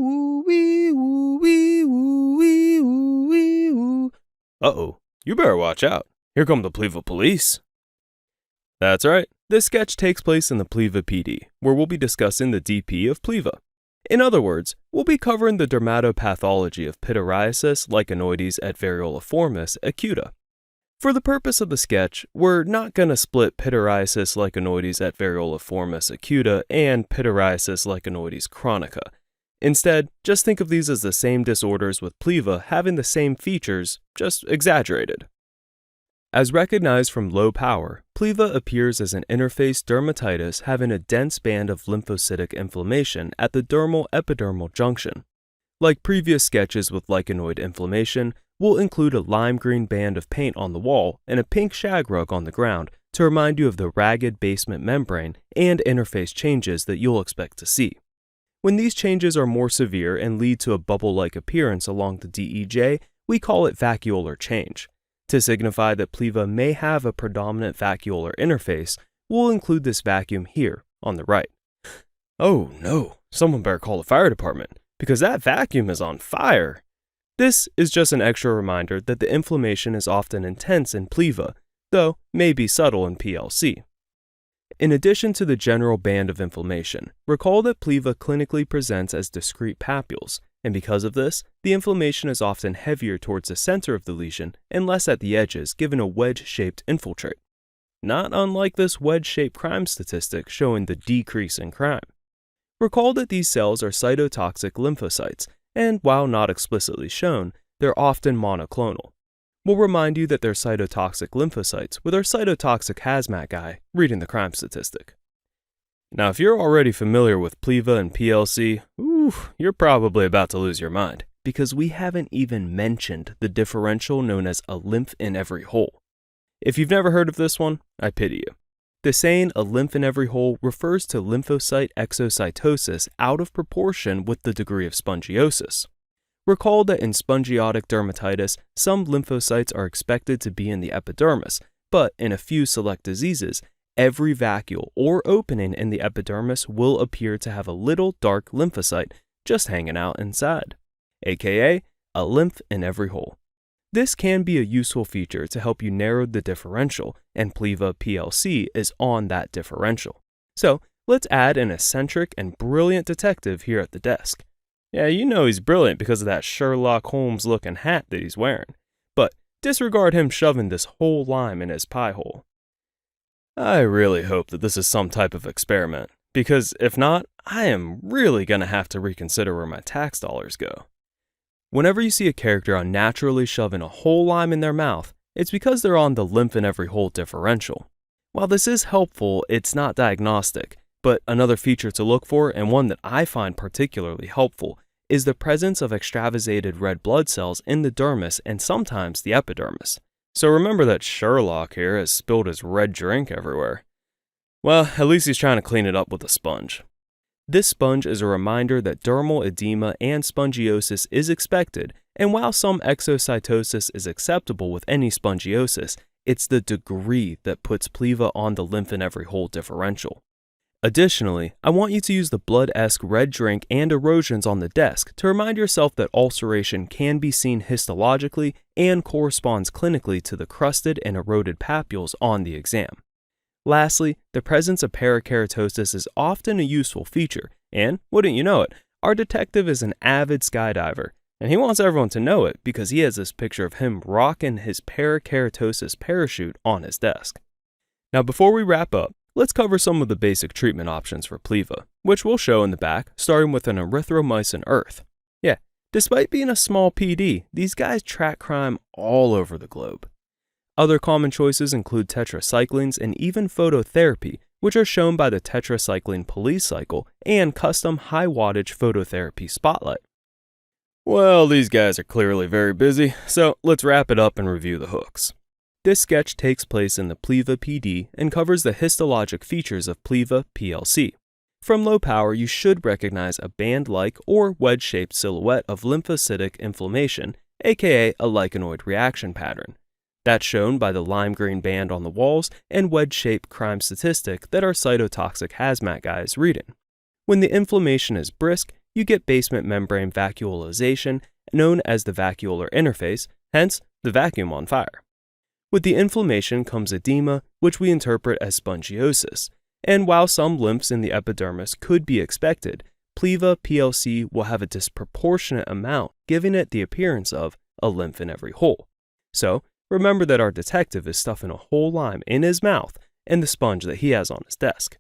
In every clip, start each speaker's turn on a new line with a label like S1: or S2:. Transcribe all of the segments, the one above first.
S1: woo wee woo wee woo wee woo wee woo. Uh-oh, you better watch out. Here come the PLEVA police. That's right, this sketch takes place in the PLEVA PD, where we'll be discussing the DP of PLEVA. In other words, we'll be covering the dermatopathology of pityriasis lichenoides et varioliformis acuta. For the purpose of the sketch, we're not going to split pityriasis lichenoides et varioliformis acuta and pityriasis lichenoides chronica. Instead, just think of these as the same disorders with PLEVA having the same features, just exaggerated. As recognized from low power, PLEVA appears as an interface dermatitis having a dense band of lymphocytic inflammation at the dermal-epidermal junction. Like previous sketches with lichenoid inflammation, we'll include a lime green band of paint on the wall and a pink shag rug on the ground to remind you of the ragged basement membrane and interface changes that you'll expect to see. When these changes are more severe and lead to a bubble-like appearance along the DEJ, we call it vacuolar change. To signify that PLEVA may have a predominant vacuolar interface, we'll include this vacuum here on the right. Oh no, someone better call the fire department, because that vacuum is on fire. This is just an extra reminder that the inflammation is often intense in PLEVA, though may be subtle in PLC. In addition to the general band of inflammation, recall that PLEVA clinically presents as discrete papules, and because of this, the inflammation is often heavier towards the center of the lesion and less at the edges, given a wedge-shaped infiltrate. Not unlike this wedge-shaped crime statistic showing the decrease in crime. Recall that these cells are cytotoxic lymphocytes, and while not explicitly shown, they're often monoclonal. We'll remind you that they're cytotoxic lymphocytes with our cytotoxic hazmat guy reading the crime statistic. Now, if you're already familiar with PLEVA and PLC, you're probably about to lose your mind, because we haven't even mentioned the differential known as a lymph in every hole. If you've never heard of this one, I pity you. The saying a lymph in every hole refers to lymphocyte exocytosis out of proportion with the degree of spongiosis. Recall that in spongiotic dermatitis, some lymphocytes are expected to be in the epidermis, but in a few select diseases, every vacuole or opening in the epidermis will appear to have a little dark lymphocyte just hanging out inside, aka a lymph in every hole. This can be a useful feature to help you narrow the differential, and PLEVA PLC is on that differential. So let's add an eccentric and brilliant detective here at the desk. Yeah, you know he's brilliant because of that Sherlock Holmes looking hat that he's wearing, but disregard him shoving this whole lime in his pie hole. I really hope that this is some type of experiment, because if not, I am really going to have to reconsider where my tax dollars go. Whenever you see a character unnaturally shoving a whole lime in their mouth, it's because they're on the lymph in every hole differential. While this is helpful, it's not diagnostic, but another feature to look for, and one that I find particularly helpful, is the presence of extravasated red blood cells in the dermis and sometimes the epidermis. So remember that Sherlock here has spilled his red drink everywhere. Well, at least he's trying to clean it up with a sponge. This sponge is a reminder that dermal edema and spongiosis is expected, and while some exocytosis is acceptable with any spongiosis, it's the degree that puts PLEVA on the lymph in every hole differential. Additionally, I want you to use the blood-esque red drink and erosions on the desk to remind yourself that ulceration can be seen histologically and corresponds clinically to the crusted and eroded papules on the exam. Lastly, the presence of parakeratosis is often a useful feature, and, wouldn't you know it, our detective is an avid skydiver, and he wants everyone to know it because he has this picture of him rocking his parakeratosis parachute on his desk. Now before we wrap up, let's cover some of the basic treatment options for PLEVA, which we'll show in the back, starting with an erythromycin earth. Yeah, despite being a small PD, these guys track crime all over the globe. Other common choices include tetracyclines and even phototherapy, which are shown by the tetracycline police cycle and custom high wattage phototherapy spotlight. Well, these guys are clearly very busy, so let's wrap it up and review the hooks. This sketch takes place in the PLEVA PD and covers the histologic features of PLEVA PLC. From low power, you should recognize a band-like or wedge-shaped silhouette of lymphocytic inflammation, aka a lichenoid reaction pattern. That's shown by the lime green band on the walls and wedge-shaped crime statistic that our cytotoxic hazmat guy is reading. When the inflammation is brisk, you get basement membrane vacuolization, known as the vacuolar interface, hence the vacuum on fire. With the inflammation comes edema, which we interpret as spongiosis, and while some lymphs in the epidermis could be expected, PLEVA PLC will have a disproportionate amount, giving it the appearance of a lymph in every hole. So, remember that our detective is stuffing a whole lime in his mouth and the sponge that he has on his desk.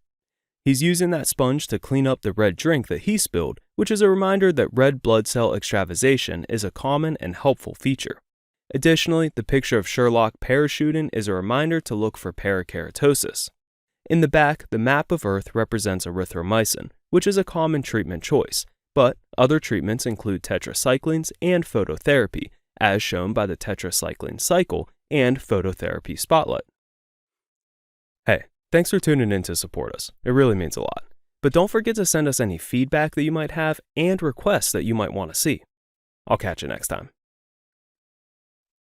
S1: He's using that sponge to clean up the red drink that he spilled, which is a reminder that red blood cell extravasation is a common and helpful feature. Additionally, the picture of Sherlock parachuting is a reminder to look for parakeratosis. In the back, the map of Earth represents erythromycin, which is a common treatment choice, but other treatments include tetracyclines and phototherapy, as shown by the tetracycline cycle and phototherapy spotlight. Hey, thanks for tuning in to support us. It really means a lot. But don't forget to send us any feedback that you might have and requests that you might want to see. I'll catch you next time.